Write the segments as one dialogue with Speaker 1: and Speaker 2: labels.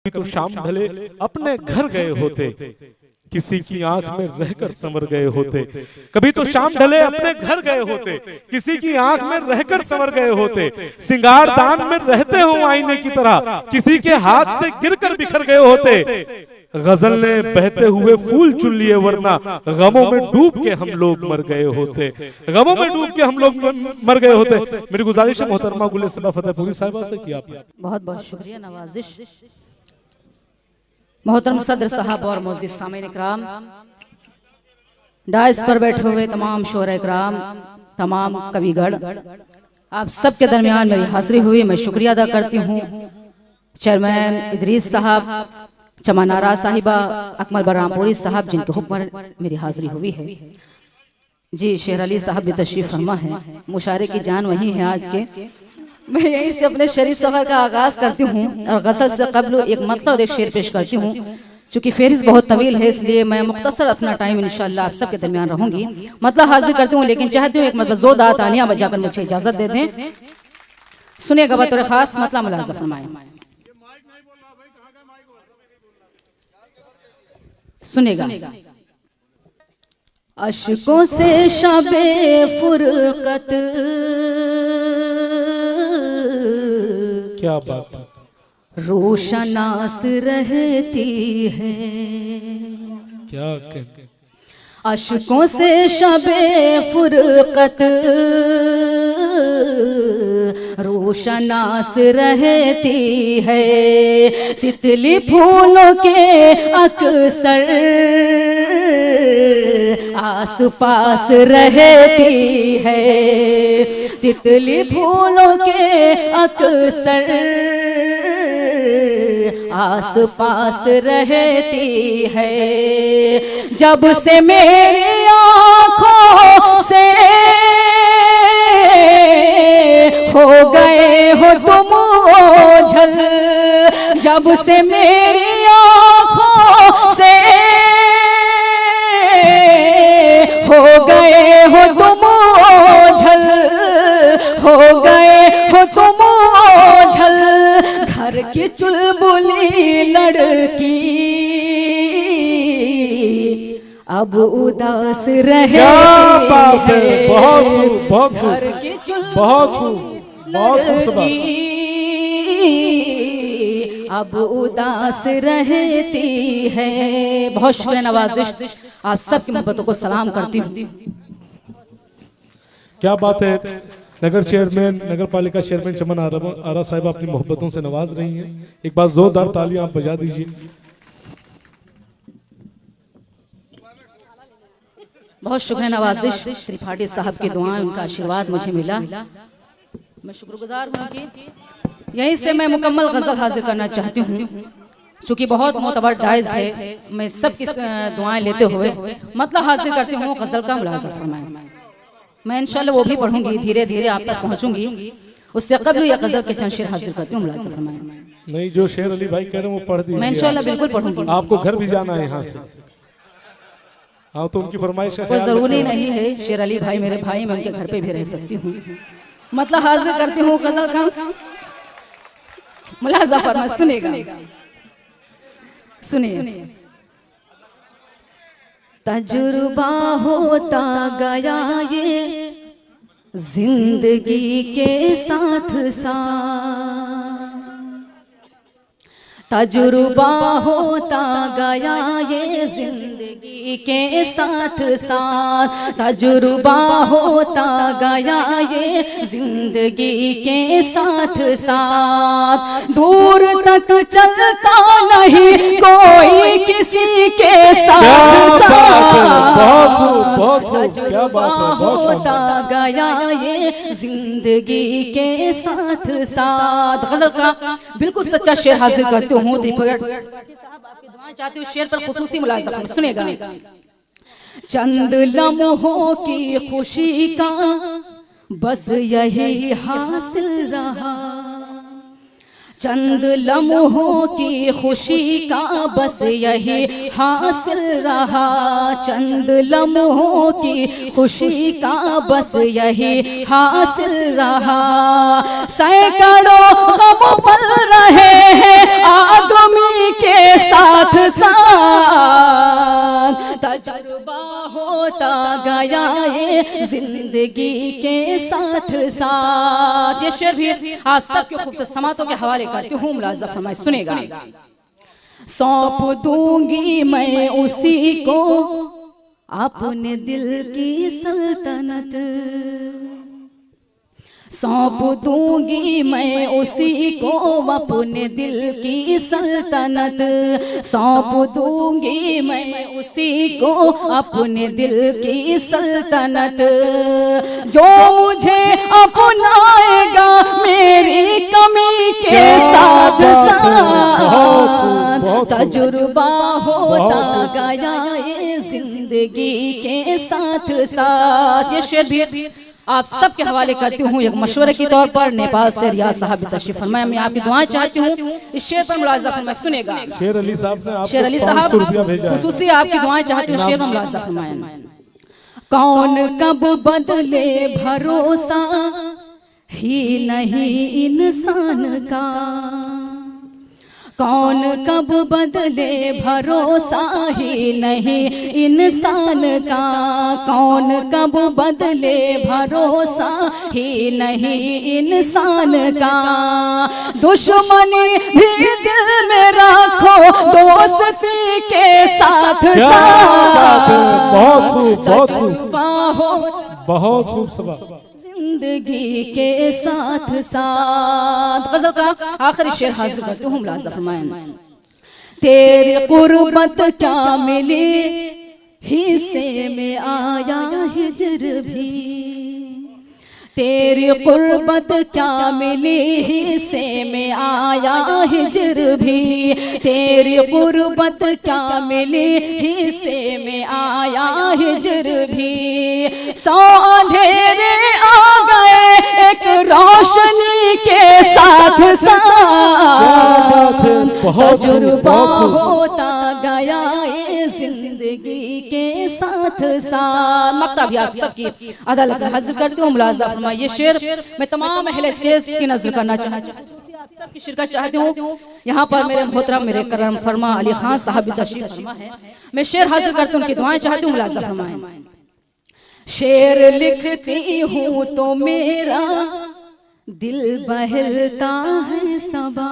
Speaker 1: तो शाम ढले अपने घर गए होते, किसी की आंख में रहकर संवर गए होते। कभी तो शाम ढले अपने घर गए होते, किसी की आंख में रहकर संवर गए होते। सिंगार दान में रहते हो आईने की तरह, किसी के हाथ से गिरकर बिखर गए होते। गजल ने बहते हुए फूल चुन लिए, वरना गमों में डूब के हम लोग मर गए होते। गमों में डूब के हम लोग मर गए होते। मेरी गुजारिश है मोहतरमा गुल सबा फतेहपुरी साहिबा से कि आप
Speaker 2: बहुत बहुत शुक्रिया नवाजिश। मोहतरम सदर साहब और मौजूद सामीन इकराम, डाइस पर बैठे हुए तमाम शोहरे इकराम, तमाम कविगण, आप सबके दरमियान मेरी हाजिरी हुई, मैं शुक्रिया अदा करती हूँ। चेयरमैन इदरीस साहब, चमनारा साहिबा, अकमल बरामपुरी साहब, जिनके हुक्म पर मेरी हाजिरी हुई है। जी शेर अली साहब भी तशरीफ फरमा है, मुशारे की जान वही है आज के। मैं यहीं से अपने शरीफ सफर का आगाज करती हूँ और गजल से कब्ल एक मतलब और एक शेर पेश करती हूँ। चूंकि फेरिस्त बहुत तवील है, इसलिए मैं मुख्तसर अपना टाइम इंशाल्लाह आप सबके दरमियान रहूंगी, मतलब हाजिर करती हूँ। लेकिन चाहती हूँ एक मतलब जोरदार तालियां बजाकर मुझे इजाजत दे दें। सुनिएगा बतौर खास मतलब मुलाज़ा फरमाएं। सुनेगा। अशकों से शबे फुरकत,
Speaker 1: क्या बात है,
Speaker 2: रोशनास रहती है।
Speaker 1: क्या
Speaker 2: अशकों से शबे फुरकत रोशनास रहती है। तितली फूलों के अक्सर आस पास रहती है। तितली फूलों के अक्सर आस पास रहती है। जब से मेरी आँखों से हो गए हो तुम ओझल, जब से मेरी आँखों से हो गए हो तुम ओझल, हो गए हो तुम ओझल। घर की चुलबुली लड़की अब उदास रहे।
Speaker 1: क्या बात है, बहुत
Speaker 2: घर की
Speaker 1: लड़की
Speaker 2: अब उदास रहती है। बहुत शुक्रिया नवाजिश, आप सबकी मोहब्बतों को सलाम करती हूँ।
Speaker 1: क्या बात है। नगर चेयरमैन, नगर पालिका चेयरमैन चमन आरा साहिब अपनी मोहब्बतों से नवाज रही हैं। एक बार जोरदार तालियां आप बजा दीजिए।
Speaker 2: बहुत शुक्रिया नवाजिश, त्रिपाठी साहब की दुआएं, उनका आशीर्वाद मुझे मिला, मैं शुक्रगुजार हूँ कि यहीं से मैं मुकम्मल गजल हाजिर करना चाहती हूँ। चूँकि बहुत मोतबर डाइज है, मैं सबकी दुआएं लेते हुए मतलब हाजिर करती हूँ। गजल का मुलाज़ा फरमाएं। मैं इंशाल्लाह वो भी पढ़ूंगी, धीरे धीरे आप तक पहुँचूंगी। उससे कब्ल या गजल के चंद शेर हाजिर करती हूँ, मुलाज़ा फरमाएं।
Speaker 1: नहीं, जो शेर अली भाई कह रहे हैं वो पढ़ दीजिए।
Speaker 2: मैं इंशाल्लाह बिल्कुल पढ़ूंगी।
Speaker 1: आपको घर भी जाना है यहाँ से। हाँ, तो उनकी फरमाइश
Speaker 2: कोई जरूरी नहीं है शेर अली भाई मेरे भाई, मैं उनके घर पे भी रह सकती हूँ। मतलब हाजिर करती हूँ गजल का मुलाज़ा फरमाएं। सुनेगा, सुनिए। तजुर्बा होता गया ये जिंदगी के साथ साथ, तजुर्बा होता गया ये जिंदगी के साथ साथ, तजुर्बा होता गया ये जिंदगी के साथ साथ। दूर तक चलता नहीं कोई किसी के साथ साथ, तजुर्बा होता गया ये जिंदगी के साथ साथ। गजल का बिल्कुल सच्चा शेर हाजिर करते हूँ। चाहती हूँ शेर पर खुसूसी मुलाज़ा सुनेगा। चंद लम्हों की खुशी का बस यही हासिल रहा, चंद लम्हों की खुशी का बस यही हासिल रहा, चंद लम्हों की खुशी का बस यही हासिल रहा। सैकड़ों गम पल रहे हैं आदमी जिंदगी के साथ साथ। ये शेर भी आप सबके खूबसूरत समातों के हवाले करती हूँ, मुलाजा फरमाए सुनेगा। सौंप दूंगी मैं उसी को अपने दिल की सल्तनत, सौंप दूंगी मैं उसी को अपने दिल की सल्तनत, सौंप दूंगी मैं उसी को अपने दिल की सल्तनत। जो मुझे अपनाएगा मेरी कमी के साथ साथ, तजुर्बा होता गया ये जिंदगी के साथ साथ। ये शेर भी आप सबके हवाले करती हूँ एक मशवरे के तौर पर। नेपाल से रियाज साहब तशरीफ फरमाए, मैं आपकी दुआएं चाहती हूँ। इस शेर पर मुलाजा फरमाए सुनेगा।
Speaker 1: शेर अली साहब ने
Speaker 2: शेर अली साहब खुसूसी आपकी दुआएं चाहती हूँ, शेर पर मुलाजा फरमाए। कौन कब बदले भरोसा ही नहीं इंसान का, कौन कब बदले भरोसा ही नहीं इंसान का, कौन कब बदले भरोसा ही नहीं इंसान का। दुश्मनी भी दिल में रखो दोस्ती के साथ साथ,
Speaker 1: बहुत खूब सबा
Speaker 2: जिंदगी के साथ साथ। गज़ल का आखिरी शेर हाजिर करती हूँ, मुलाज़ा फरमाएं। तेरी कुर्बत क्या मिली हिस्से में आया हिजर भी, तेरी कुर्बत क्या मिली हिस्से में आया हिजर भी, तेरी कुर्बत क्या मिली हिस्से में आया हिजर भी। 100 अंधेरे आ गए एक रोशनी के साथ साथ, तजुर्बा होता गया ये जिंदगी के साथ साथ। मक्ता भी आप सबकी अदालत में हाजिर करती हूँ, मुलाज़ा फरमाइए। ये शेर मैं तमाम अहले स्टेज की नजर करना चाहती हूँ, आप सबकी शिरकत चाहती हूँ। यहाँ पर मेरे मोहतरम मेरे करम फरमा अली खान साहब भी तशरीफ फरमा है। मैं शेर हाजिर करती हूँ, उनकी दुआएं चाहती हूँ, मुलाज़ा फरमाएं। शेर लिखती हूँ तो मेरा दिल बहलता है सबा,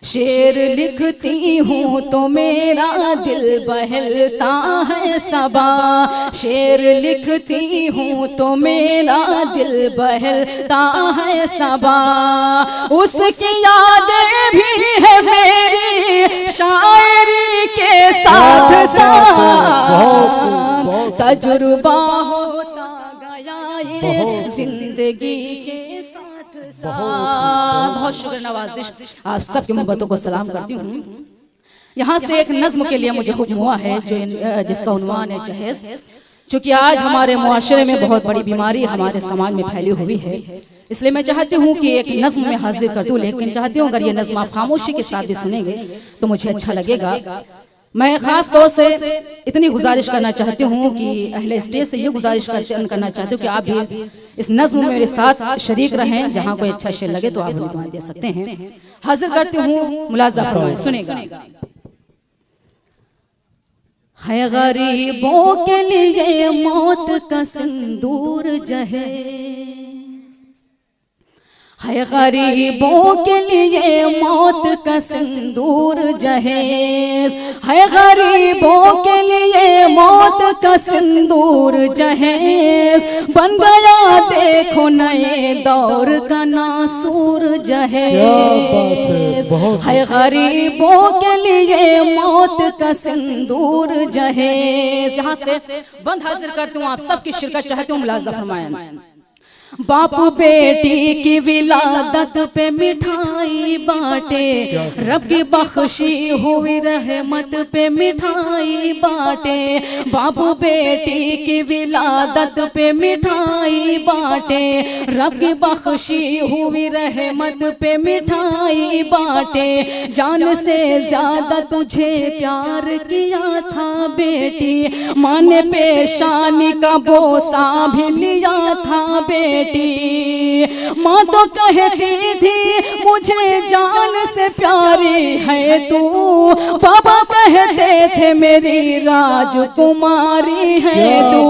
Speaker 2: शेर लिखती हूँ तो मेरा दिल बहलता है सबा, शेर लिखती हूँ तो मेरा दिल बहलता है सबा। उसकी यादें भी है मेरी शायरी के साथ साथ, तजुर्बा होता गया ये जिंदगी के साथ साथ। बहुत शुक्र नवाजिश, आप सबकी मोहब्बतों को सलाम करती हूँ। यहाँ से एक नज्म के लिए मुझे हुक्म हुआ है जो जिसका उन्वान है जहेज। चूँकि आज हमारे मुआशरे में बहुत बड़ी बीमारी हमारे समाज में फैली हुई है, इसलिए मैं चाहती हूँ कि एक नज्म में हाजिर कर दूँ, लेकिन चाहती हूँ अगर ये नज्म आप खामोशी के साथ भी सुनेंगे तो मुझे अच्छा लगेगा। मैं ख़ास तौर से इतनी गुजारिश करना चाहती हूँ कि अहले स्टेज से ये गुजारिश करना चाहती हूँ कि आप भी इस नज़्म में मेरे साथ शरीक रहें। जहाँ कोई अच्छा शेर लगे तो आप हमें दुआएं दे सकते हैं। हाजिर करती हूँ, मुलाज़ा फरमाएं सुनेगा। है गरीबों के लिए मौत का सिंदूर जहेज, है गरीबों के लिए मौत का सिंदूर जहेज, है गरीबों के लिए मौत का सिंदूर जहेज। बन गया देखो नए दौर का नासूर जहेज, है गरीबों के लिए मौत का सिंदूर जहेज। यहाँ से बंद हाजिर करती हूँ, आप सबकी शिरकत चाहती हूँ, मुलाज़ा फरमाएं। बाप बेटी की विलादत पे मिठाई बांटे, रब की बख्शी हुई रहमत पे मिठाई बांटे। बाप बेटी की विलादत पे मिठाई बांटे, रब की बख्शी हुई रहमत पे मिठाई बांटे। जान से ज्यादा तुझे प्यार किया था बेटी, माँ ने पेशानी का बोसा भी लिया था बेटी। माँ तो कहती थी मुझे जान से प्यारी है तू, बाबा कहते थे मेरी राजकुमारी है तू।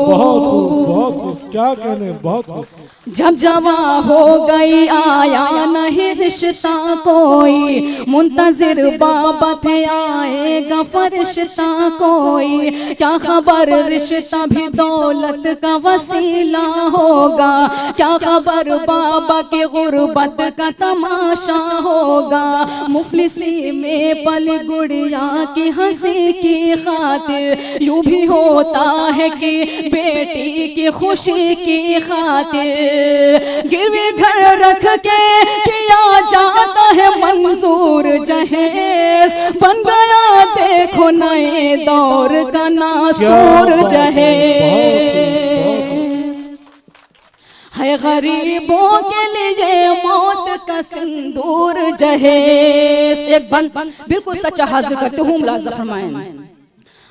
Speaker 1: बहुत खूब, बहुत खूब, क्या कहने, बहुत खूब।
Speaker 2: जब जवा हो गई आया नहीं रिश्ता कोई, मुंतजिर बाबा थे आएगा फरिश्ता कोई। क्या खबर रिश्ता भी दौलत का वसीला होगा, क्या खबर बाबा के गुर्बत का तमाशा होगा। मुफलिसी में पल गुड़िया की हंसी की खातिर, यूं भी होता है कि बेटी की खुशी की खातिर गिरवी घर रख के किया जाता है मंजूर जहेज। बन गया देखो नए दौर का नासूर जहेज। है गरीबों के लिए मौत का सिंदूर जहेज। एक बंद बिल्कुल सच्चा हाजिर करते हूँ, मुलाज़ा फरमाएं।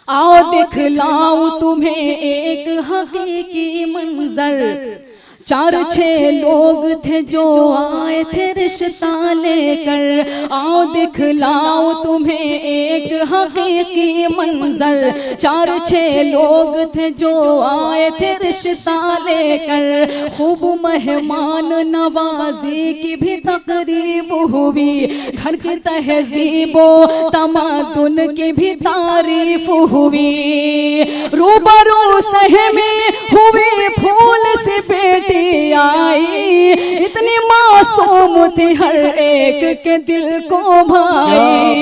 Speaker 2: आओ दिखलाऊं तुम्हें एक हकीकी मंजर, 4-6 लोग थे जो आए थे रिश्ता लेकर। आओ दिखलाओ तुम्हें एक हकीकी मंजर, 4-6 लोग थे जो आए थे रिश्ता लेकर। खूब मेहमान नवाजी की भी तकरीब हुई, घर की तहजीबो तमद्दुन की भी तारीफ हुई। रूबरू सहमी हुई फूल सी बेटी आई, इतनी मासूम थी हर एक के दिल को भाई।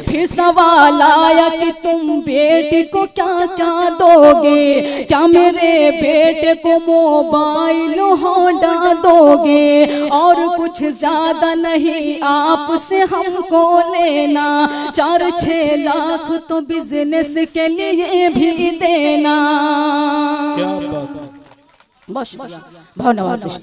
Speaker 2: फिर सवाल आया कि तुम बेटी को क्या क्या दोगे, क्या मेरे बेटे को मोबाइल होंडा दोगे, और कुछ ज्यादा नहीं आपसे हमको लेना, 4-6 लाख तो बिजनेस के लिए भी देना।
Speaker 1: क्या बात है,
Speaker 2: बहुत शुक्रिया, बहुत नवाजिश।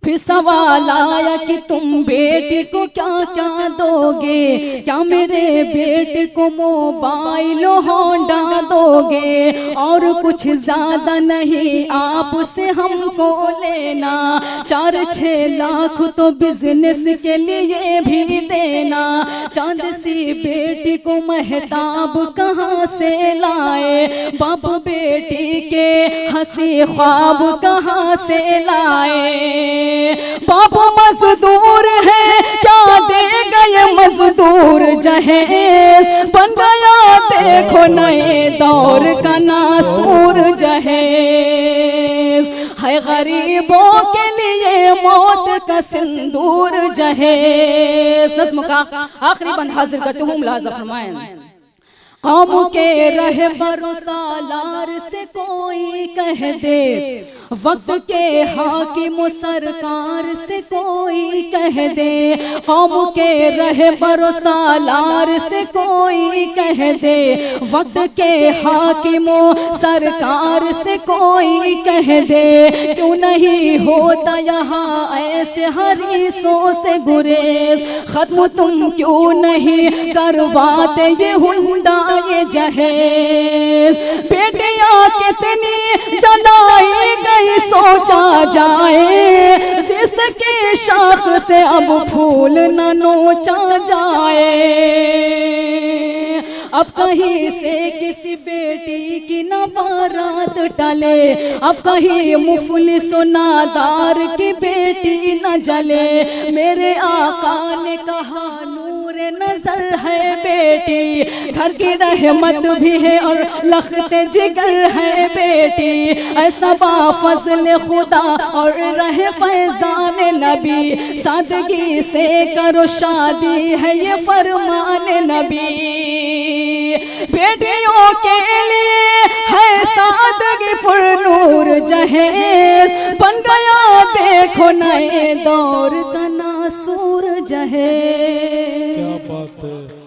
Speaker 2: फिर सवाल आया कि तुम बेटे को क्या क्या दोगे, क्या मेरे बेटे को मोबाइल होंडा दोगे, और कुछ ज्यादा नहीं आपसे हमको लेना, 4-6 लाख तो बिजनेस के लिए भी देना। चांद सी बेटी को महताब कहाँ से लाए, बाप बेटी के हंसी ख्वाब कहाँ से लाए। बाप मजदूर है क्या देगा ये मजदूर जहेज, बन गया देखो नए दौर का नासूर जहेज। है गरीबों के लिए मौत का सिंदूर जहेज। नज़्म का आखिरी बंद हाजिर करते हूँ, मुलाज़ा फरमाएं। कौम के रहबरो सालार से कोई कह दे, वक्त के हाकिम सरकार से कोई कह दे, कौम के रहबरो सालार से कोई कह दे, वक्त के हाकिम सरकार से कोई कह दे, क्यों नहीं होता यहाँ ऐसे हरीसों से गुरेज, खत्म तुम क्यों नहीं करवाते ये हुंडा ये जहेज। बेटियां कितनी जलाई गई सोचा जाए, जिस्त की शाख से अब फूल न नोचा जाए। अब कहीं से किसी बेटी की न बारात टले, अब कहीं मुफलिस नादार की बेटी न जले। मेरे आका ने कहा नूरे नजर है बेटी, घर की रहमत भी है और लखते जिगर है बेटी। ऐसा बाफज़ल खुदा और रहे फैजान नबी, सादगी से करो शादी है ये फरमान नबी। बेटियों के लिए है सादगी पुरनूर जहेज, बन गया देखो नए दौर का नासूर जहेज।
Speaker 1: क्या बात है।